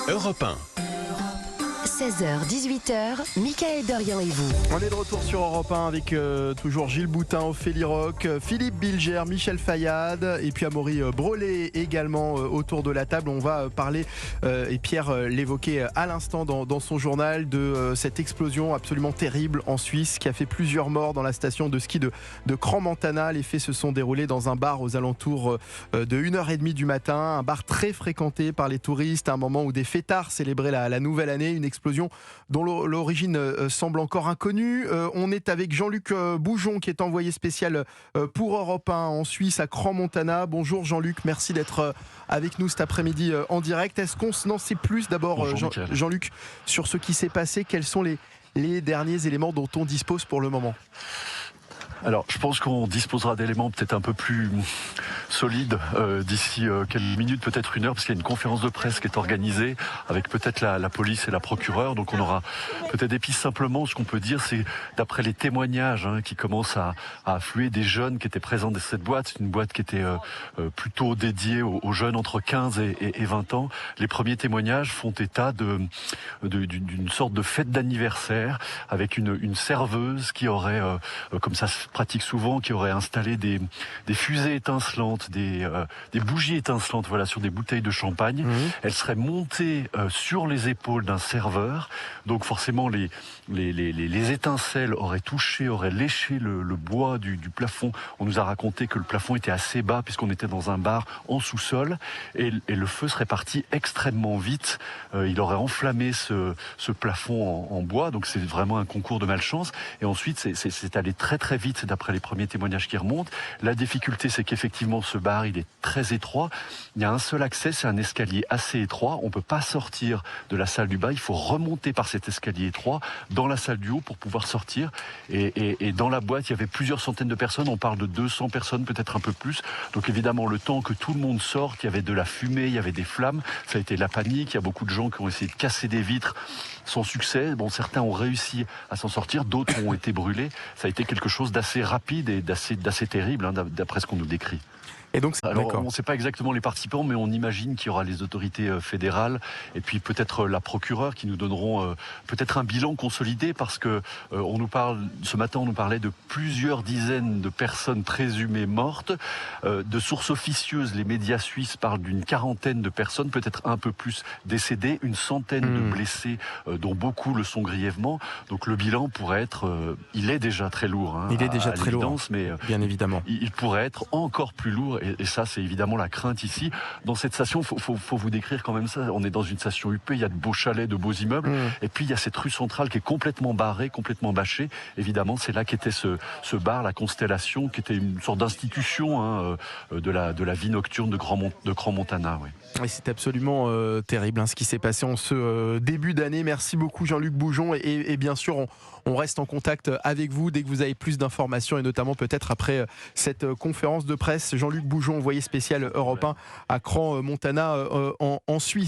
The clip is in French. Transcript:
Europe 1. 16h-18h, Mickaël Dorian et vous. On est de retour sur Europe 1 avec toujours Gilles Boutin, Ophélie Roch, Philippe Bilger, Michel Fayad et puis Amaury Brelet également autour de la table. On va parler, et Pierre l'évoquait à l'instant dans son journal, de cette explosion absolument terrible en Suisse qui a fait plusieurs morts dans la station de ski de Crans-Montana. Les faits se sont déroulés dans un bar aux alentours de 1h30 du matin, un bar très fréquenté par les touristes à un moment où des fêtards célébraient la nouvelle année. Une explosion dont l'origine semble encore inconnue. On est avec Jean-Luc Boujon qui est envoyé spécial pour Europe 1 en Suisse à Crans-Montana. Bonjour Jean-Luc, merci d'être avec nous cet après-midi en direct. Est-ce qu'on n'en sait plus d'abord, Jean-Luc, sur ce qui s'est passé? Quels sont les derniers éléments dont on dispose pour le moment? Alors, je pense qu'on disposera d'éléments peut-être un peu plus solides d'ici quelques minutes, peut-être une heure, parce qu'il y a une conférence de presse qui est organisée avec peut-être la police et la procureure. Donc, on aura peut-être des pistes. Simplement, ce qu'on peut dire, c'est d'après les témoignages qui commencent à affluer, des jeunes qui étaient présents dans cette boîte. C'est une boîte qui était plutôt dédiée aux jeunes entre 15 et 20 ans. Les premiers témoignages font état d'une sorte de fête d'anniversaire avec une serveuse qui aurait, comme ça se pratique souvent, qui aurait installé des fusées étincelantes, des bougies étincelantes, voilà, sur des bouteilles de champagne. Elle serait montée sur les épaules d'un serveur. Donc forcément, les étincelles auraient léché le bois du plafond. On nous a raconté que le plafond était assez bas puisqu'on était dans un bar en sous-sol et le feu serait parti extrêmement vite. Il aurait enflammé ce plafond en bois. Donc c'est vraiment un concours de malchance. Et ensuite, c'est allé très très vite d'après les premiers témoignages qui remontent. La difficulté, c'est qu'effectivement, ce bar, il est très étroit. Il y a un seul accès, c'est un escalier assez étroit. On ne peut pas sortir de la salle du bas. Il faut remonter par cet escalier étroit dans la salle du haut pour pouvoir sortir. Et dans la boîte, il y avait plusieurs centaines de personnes. On parle de 200 personnes, peut-être un peu plus. Donc évidemment, le temps que tout le monde sorte, il y avait de la fumée, il y avait des flammes. Ça a été la panique. Il y a beaucoup de gens qui ont essayé de casser des vitres sans succès. Bon, certains ont réussi à s'en sortir, d'autres ont été brûlés. Ça a été quelque chose d'assez rapide et d'assez terrible, d'après ce qu'on nous décrit. Et donc, alors, on ne sait pas exactement les participants, mais on imagine qu'il y aura les autorités fédérales et puis peut-être la procureure qui nous donneront peut-être un bilan consolidé, parce que ce matin, on nous parlait de plusieurs dizaines de personnes présumées mortes. De sources officieuses, les médias suisses parlent d'une quarantaine de personnes, peut-être un peu plus décédées, une centaine de blessés, dont beaucoup le sont grièvement. Donc le bilan pourrait être, il est déjà très lourd. Il est déjà très lourd, mais bien évidemment. Il pourrait être encore plus lourd. Et ça, c'est évidemment la crainte ici. Dans cette station, faut vous décrire quand même ça. On est dans une station huppée, il y a de beaux chalets, de beaux immeubles. Et puis, il y a cette rue centrale qui est complètement barrée, complètement bâchée. Évidemment, c'est là qu'était ce bar, la Constellation, qui était une sorte d'institution de la vie nocturne de Crans-Montana. Oui. Et c'est absolument terrible ce qui s'est passé en ce début d'année. Merci beaucoup Jean-Luc Boujon. Et bien sûr, on reste en contact avec vous dès que vous avez plus d'informations, et notamment peut-être après cette conférence de presse. Jean-Luc Boujon, envoyé spécial Europe 1 à Crans-Montana en Suisse.